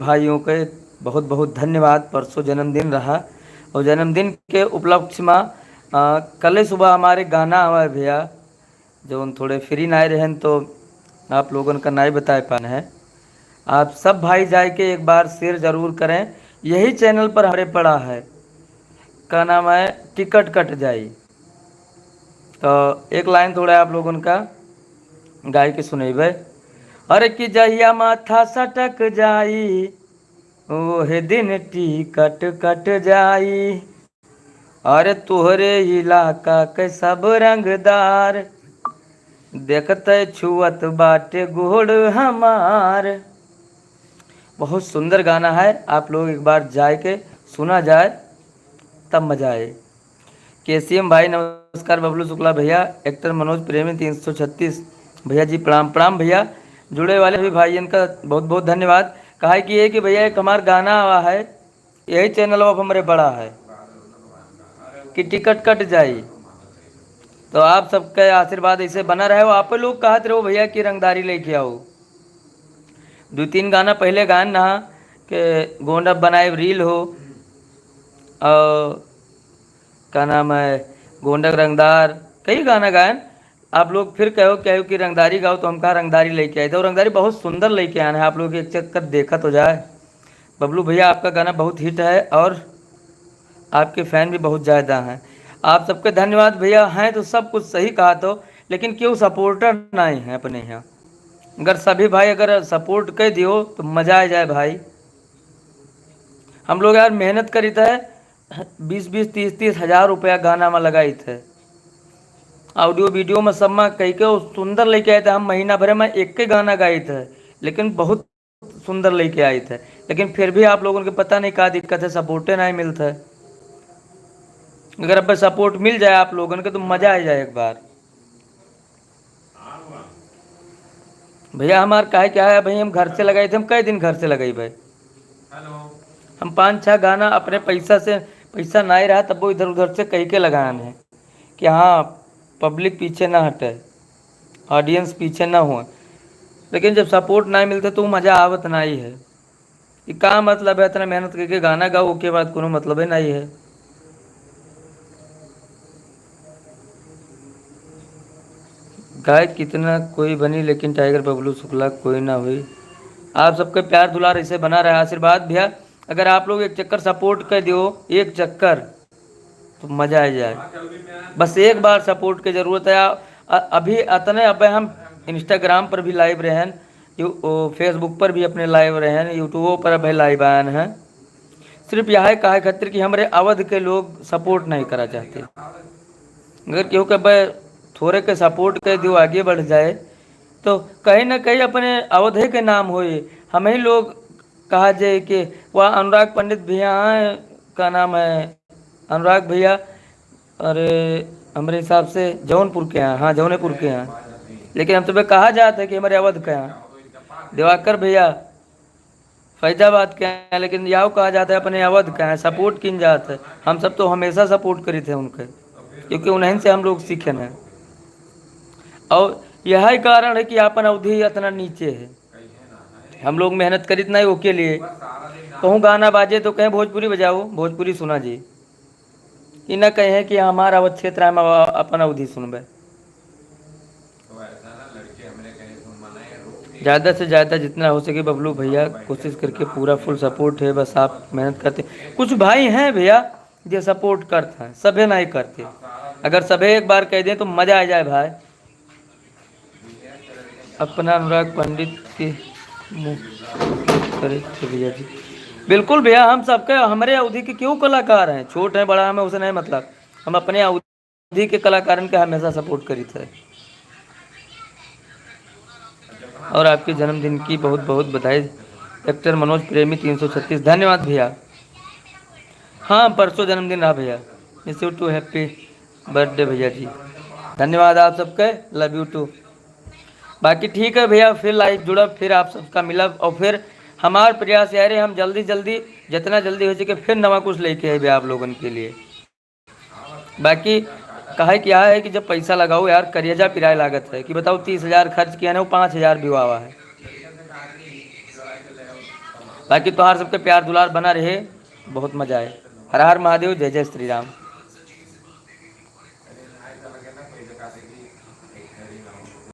भाइयों के बहुत बहुत धन्यवाद। परसों जन्मदिन रहा और जन्मदिन के उपलक्ष्य में कल सुबह हमारे गाना हुआ है भैया, जो उन थोड़े फ्री ना रहन तो आप लोगों का नहीं बता पाना है। आप सब भाई जाए के एक बार शेयर जरूर करें। यही चैनल पर हमारे पड़ा है, का नाम है टिकट कट जाई। तो एक लाइन थोड़ा आप लोगों का गाय के सुनेबे। अरे कि जहिया माथा सटक जाई ओहे दिन टिकट कट जाई। अरे तोहरे इलाका के सब रंगदार देखते छुअत बाटे गोड़ हमार। बहुत सुंदर गाना है, आप लोग एक बार जाए के सुना जाए तब मजा आए। केसीएम भाई नमस्कार। बबलू शुक्ला भैया, एक्टर मनोज प्रेमी 336 भैया जी प्रणाम प्रणाम भैया। जुड़े वाले भी भाई इनका बहुत बहुत धन्यवाद। कहा कि ये कि भैया एक हमारा गाना आवा है, यही चैनल अब हमारे बड़ा है कि टिकट कट जाई। तो आप सबका आशीर्वाद ऐसे बना रहे हो। आप लोग कहते रहो भैया कि रंगदारी लेके आओ। 2-3 गाना पहले गान ना के गोंडा बनाए रील हो और का नाम है गोंडक रंगदार, कई गाना गायन। आप लोग फिर कहो कि रंगदारी गाओ, तो हम कहा रंगदारी लेके आए थे और रंगदारी बहुत सुंदर लेके आए हैं। आप लोग एक चक्कर देखा तो जाए। बबलू भैया आपका गाना बहुत हिट है और आपके फैन भी बहुत ज़्यादा हैं। आप सबके धन्यवाद भैया। हैं तो सब कुछ सही कहा तो, लेकिन क्यों सपोर्टर नहीं है अपने यहाँ। अगर सभी भाई अगर सपोर्ट कर दियो तो मज़ा आ जाए भाई। हम लोग यार मेहनत करी थे, 20-20 30-30 हज़ार रुपया गाना में लगाई थे। ऑडियो वीडियो में सब में कई के सुंदर लेके आए थे। हम महीना भर में एक के गाना गाए थे, लेकिन बहुत सुंदर लेके आए थे। लेकिन फिर भी आप लोगों को पता नहीं क्या दिक्कत है, सपोर्टे नहीं मिलता है। अगर अब सपोर्ट मिल जाए आप लोगों को तो मजा आ जाए एक बार। भैया हमारे काहे क्या है भाई, हम घर से लगाए थे। हम कई दिन घर से लगाई भाई। हम 5-6 गाना अपने पैसा से, पैसा नहीं रहा तब वो इधर उधर से कह के लगाए हैं कि हाँ पब्लिक पीछे ना हटे, ऑडियंस पीछे ना हो। लेकिन जब सपोर्ट नहीं मिलते तो मज़ा आवत नहीं है। कि का मतलब है इतना मेहनत करके गाना गाओ के बाद कोनो मतलब ही नहीं है। गाय कितना कोई बनी लेकिन टाइगर बबलू शुक्ला कोई ना हुई। आप सबके प्यार दुलार ऐसे बना रहे, आशीर्वाद भैया। अगर आप लोग एक चक्कर सपोर्ट कर दियो, एक चक्कर तो मज़ा आ जाए। बस एक बार सपोर्ट की ज़रूरत है। अभी अतने अब हम इंस्टाग्राम पर भी लाइव रहें, फेसबुक पर भी अपने लाइव रहें, यूट्यूब पर भी लाइव आए हैं। सिर्फ यह कहा खातिर कि हमारे अवध के लोग सपोर्ट नहीं करा चाहते। अगर केहू के भाई थोड़े के सपोर्ट कर दियो आगे बढ़ जाए तो कहीं ना कहीं अपने अवधे के नाम होए। हम ही लोग कहा जाए कि वह अनुराग पंडित भैया हैं, का नाम है अनुराग भैया। अरे हमारे हिसाब से जौनपुर के हैं, हाँ जौनपुर के हैं। लेकिन हम तुम्हें कहा जाता है कि हमारे अवध के हैं। दिवाकर भैया फैजाबाद के हैं, लेकिन याव कहा जाता है अपने अवध का है। सपोर्ट किन जाता है। हम सब तो हमेशा सपोर्ट करी थे उनके, क्योंकि उन्हीं से हम लोग सीखे हैं। और यही कारण है कि अपन अवधि इतना नीचे है। हम लोग मेहनत करी नहीं वो के लिए। कहूँ गाना बाजे तो कहें भोजपुरी बजाओ, भोजपुरी सुना जी। कि न कहें कि हमारा अवध क्षेत्र में अपन अवधि सुनबे। ज़्यादा से ज़्यादा जितना हो सके बबलू भैया कोशिश करके पूरा फुल सपोर्ट है। बस आप मेहनत करते। कुछ भाई हैं भैया जो सपोर्ट करते हैं, सभी नहीं करते। अगर सभी एक बार कह दें तो मज़ा आ जाए भाई। अपना अनुराग पंडित के मुँह करे थे भैया जी। बिल्कुल भैया, हम सबके हमारे अवधि के क्यों कलाकार हैं, छोट है बड़ा हमें उसे नहीं मतलब। हम अपने अवधि के कलाकार के हमेशा सपोर्ट करी थे। और आपके जन्मदिन की बहुत बहुत बधाई। एक्टर मनोज प्रेमी 336 धन्यवाद भैया। हाँ परसों जन्मदिन रहा भैया। Miss you too happy birthday भैया जी। धन्यवाद आप सबके, लव यू टू। बाकी ठीक है भैया, फिर लाइव जुड़ा, फिर आप सबका मिलब। और फिर हमारा प्रयास यार है हम जल्दी जल्दी जितना जल्दी हो सके फिर नवा कुछ लेके आए भैया आप लोगों के लिए। बाकी कहा क्या है कि जब पैसा लगाओ यार करिएजा किराया लागत है कि बताओ 30 हज़ार खर्च किया ना, वो 5 हज़ार भी हुआ है। बाकी तोहार सबके प्यार दुलार बना रहे, बहुत मजा आए। हर हर महादेव, जय जय श्री राम।